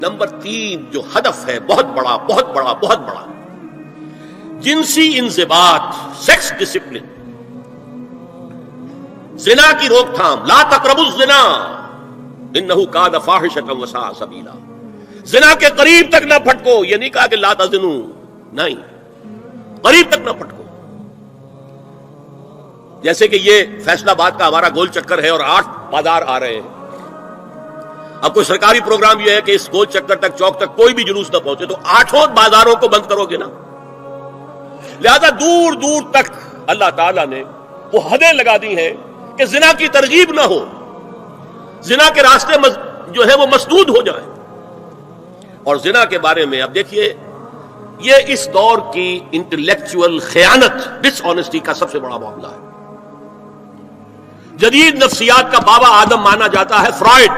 Number 3 جو ہدف ہے بہت بڑا بہت بڑا بہت بڑا، جنسی انضباط، سیکس ڈسپلن، زنا کی روک تھام، لا تقربوا الزنا انہ کان فاحشۃ وساء سبیلا۔ زنا کے قریب تک نہ پھٹکو، یہ نہیں کہا کہ لا تزنوا، نہیں، قریب تک نہ پھٹکو۔ جیسے کہ یہ فیصل آباد کا ہمارا گول چکر ہے اور 8 بازار آ رہے ہیں، اب کوئی سرکاری پروگرام یہ ہے کہ اس گول چکر تک، چوک تک کوئی بھی جلوس نہ پہنچے، تو 8 بازاروں کو بند کرو گے نا۔ لہذا دور دور تک اللہ تعالیٰ نے وہ حدیں لگا دی ہیں کہ زنا کی ترغیب نہ ہو، زنا کے راستے جو ہے وہ مسدود ہو جائیں۔ اور زنا کے بارے میں اب دیکھیے، یہ اس دور کی انٹلیکچوئل خیانت، ڈس آنیسٹی کا سب سے بڑا معاملہ ہے۔ جدید نفسیات کا بابا آدم مانا جاتا ہے فرائڈ،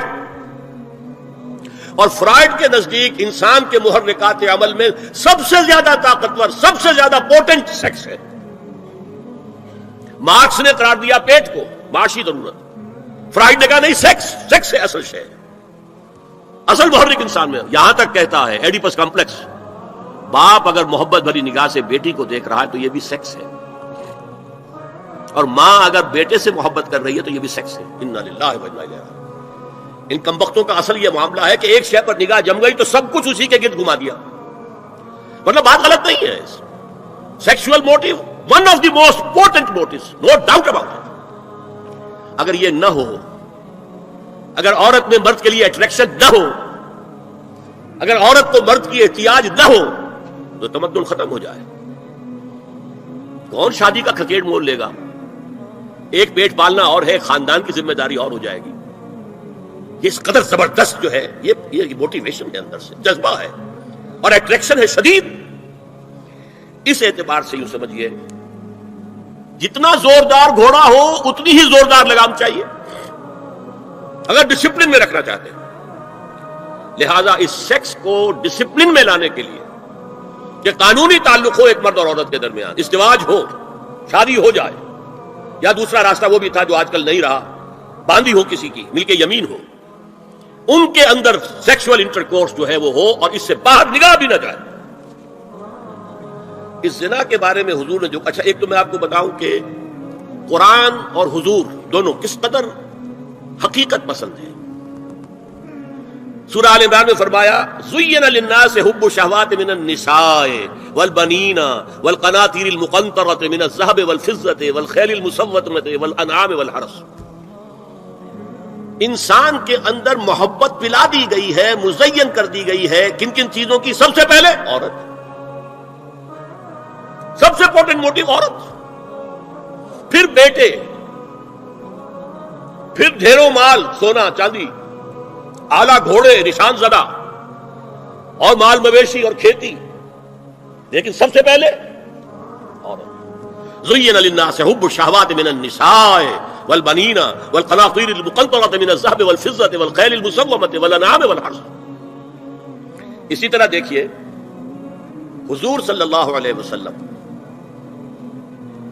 اور فرائڈ کے نزدیک انسان کے محرکات عمل میں سب سے زیادہ طاقتور، سب سے زیادہ پوٹنٹ سیکس ہے۔ مارکس نے قرار دیا پیٹ کو معاشی ضرورت، فرائڈ نے کہا نہیں، سیکس ہے اصل شے، اصل محرک انسان میں۔ یہاں تک کہتا ہے ایڈیپس کمپلیکس، باپ اگر محبت بھری نگاہ سے بیٹی کو دیکھ رہا ہے تو یہ بھی سیکس ہے، اور ماں اگر بیٹے سے محبت کر رہی ہے تو یہ بھی سیکس ہے۔ انا للہ و انا الیہ راجعون۔ ان کمبختوں کا اصل یہ معاملہ ہے کہ ایک شے پر نگاہ جم گئی تو سب کچھ اسی کے گرد گھما دیا، مطلب بات غلط نہیں ہے۔ Sexual motive one of the most important motives, no doubt about it. اگر یہ نہ ہو، اگر عورت میں مرد کے لیے اٹریکشن نہ ہو، اگر عورت کو مرد کی احتیاج نہ ہو تو تمدن ختم ہو جائے۔ کون شادی کا کھکیڑ مول لے گا؟ ایک پیٹ پالنا اور ہے، خاندان کی ذمہ داری اور ہو جائے گی۔ یہ اس قدر زبردست جو ہے، یہ موٹیویشن ہے، اندر سے جذبہ ہے اور اٹریکشن ہے شدید۔ اس اعتبار سے یوں سمجھیے، جتنا زوردار گھوڑا ہو اتنی ہی زوردار لگام چاہیے اگر ڈسپلن میں رکھنا چاہتے ہیں۔ لہذا اس سیکس کو ڈسپلن میں لانے کے لیے کہ قانونی تعلق ہو ایک مرد اور عورت کے درمیان، ازدواج ہو، شادی ہو جائے، یا دوسرا راستہ وہ بھی تھا جو آج کل نہیں رہا، باندھی ہو کسی کی، مل کے یمین ہو، ان کے اندر سیکشول انٹرکورس جو ہے وہ ہو اور اس سے باہر نگاہ بھی نہ جائے۔ اس زنا کے بارے میں حضور نے جو، اچھا ایک تو میں آپ کو بتاؤں کہ قرآن اور حضور دونوں کس قدر حقیقت پسند ہے۔ سورہ آل عمران میں فرمایا زُيِّنَ لِلنَّاسِ حُبُّ الشَّهَوَاتِ مِنَ النِّسَاءِ وَالْبَنِينَ وَالْقَنَاطِيرِ الْمُقَنطَرَةِ مِنَ الذَّهَبِ وَالْفِضَّةِ وَالْخَيْلِ الْمُسَوَّمَةِ وَالْأَنْعَامِ وَالْحَرْثِ۔ انسان کے اندر محبت پلا دی گئی ہے، مزین کر دی گئی ہے، کن کن چیزوں کی؟ سب سے پہلے عورت، سب سے امپورٹنٹ موٹیو عورت، پھر بیٹے، پھر ڈھیروں مال، سونا چاندی، اعلیٰ گھوڑے، نشان زدہ، اور مال مویشی اور کھیتی، لیکن سب سے پہلے عورت۔ زُيِّنَ لِلنَّاسِ حُبُّ الشَّهَوَاتِ مِنَ النِّسَاءِ وَالْبَنِينَ وَالْقَنَاطِيرِ الْمُقَنطَرَةِ مِنَ الذَّهَبِ وَالْفِضَّةِ وَالْخَيْلِ الْمُسَوَّمَةِ وَالْأَنْعَامِ وَالْحَرْثِ۔ اسی طرح دیکھیے حضور صلی اللہ علیہ وسلم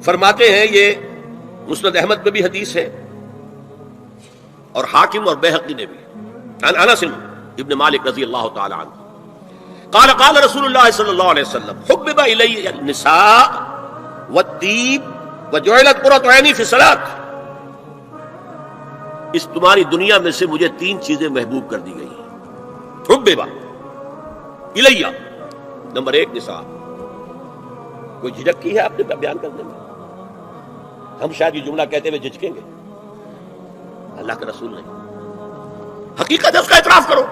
فرماتے ہیں، یہ مسند احمد میں بھی حدیث ہے اور حاکم اور بیہقی نے بھی، عن انس ابن مالک رضی اللہ تعالی عنہ قال قال رسول اللہ صلی اللہ علیہ وسلم حبب الی النساء والطیب وجعلت قرۃ عینی فی الصلاۃ۔ اس تمہاری دنیا میں سے مجھے 3 چیزیں محبوب کر دی گئی ہیں۔ حبب الی، نمبر 1 نساء۔ کوئی جھجک کی ہے آپ نے بیان کرنے میں؟ ہم شاید یہ جملہ کہتے ہوئے جھجکیں گے، اللہ کے رسول نہیں، حقیقت ہے، اس کا اعتراف کرو۔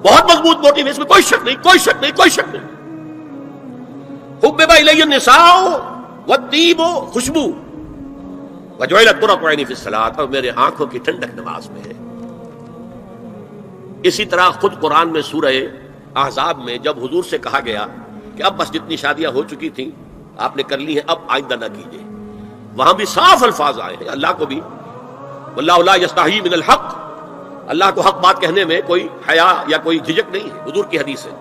بہت مضبوط موٹیو ہے، اس میں کوئی شک نہیں، کوئی شک نہیں، کوئی شک نہیں۔ حبب الی النساء والطیب، خوشبو، وجعلت قرۃ عینی فی الصلاۃ، اور میرے آنکھوں کی ٹھنڈک نماز میں ہے۔ اسی طرح خود قرآن میں سورہ احزاب میں جب حضور سے کہا گیا کہ اب بس جتنی شادیاں ہو چکی تھیں آپ نے کر لی ہیں، اب آئندہ نہ کیجیے، وہاں بھی صاف الفاظ آئے ہیں، اللہ کو بھی واللہ لا یستحیی من الحق، اللہ کو حق بات کہنے میں کوئی حیا یا کوئی جھجک نہیں ہے۔ حضور کی حدیث ہے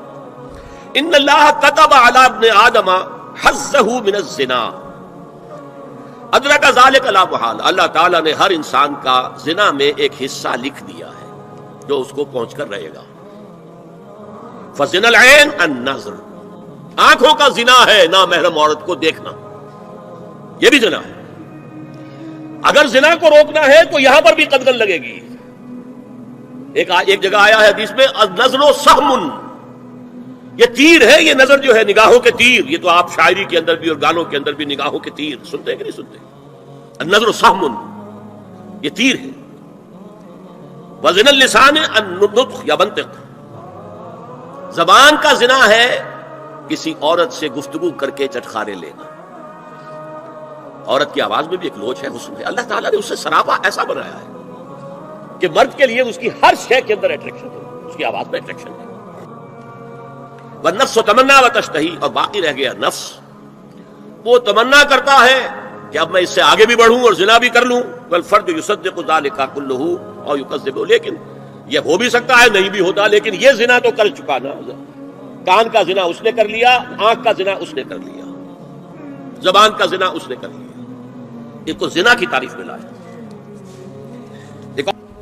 ان اللہ کتب علی ابن آدم حظہ من الزنا ادرک ذلک لا محالہ، اللہ تعالیٰ نے ہر انسان کا زنا میں ایک حصہ لکھ دیا ہے جو اس کو پہنچ کر رہے گا۔ فزنا العین النظر، آنکھوں کا زنا ہے نامحرم عورت کو دیکھنا، یہ بھی زنا ہے۔ اگر زنا کو روکنا ہے تو یہاں پر بھی قدغن لگے گی۔ ایک جگہ آیا ہے حدیث میں النظر سہم، یہ تیر ہے، یہ نظر جو ہے نگاہوں کے تیر، یہ تو آپ شاعری کے اندر بھی اور گانوں کے اندر بھی نگاہوں کے تیر سنتے ہیں کہ نہیں سنتے؟ النظر سہم، یہ تیر ہے۔ وزن اللسان النطق یا منطق، زبان کا زنا ہے کسی عورت سے گفتگو کر کے چٹخارے لینا۔ عورت کی آواز میں بھی ایک لوچ ہے، حسن ہے، اللہ تعالیٰ نے اسے سراپا ایسا بنایا ہے کہ مرد کے لیے اس کی ہر شے کے اندر اٹریکشن ہے، اس کی آواز میں اٹریکشن ہے۔ والنفس تمنا وتشتہی، اور باقی رہ گیا نفس، وہ تمنا کرتا ہے کہ اب میں اس سے آگے بھی بڑھوں اور زنا بھی کر لوں۔ والفرد یصدق ذلک کلہ او یکذب، لیکن یہ ہو بھی سکتا ہے نہیں بھی ہوتا، لیکن یہ زنا تو کر چکا نا، کان کا زنا اس نے کر لیا، آنکھ کا زنا اس نے کر لیا، زبان کا زنا اس نے کر لیا، اس کو زنا کی تعریف ملا ہے۔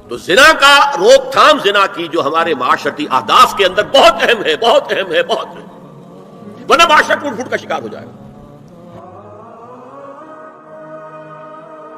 تو زنا کا روک تھام، زنا کی جو ہمارے معاشرتی اہداف کے اندر بہت اہم ہے، بہت اہم ہے، بہت اہم، ورنہ معاشرہ ٹوٹ پھوٹ کا شکار ہو جائے گا۔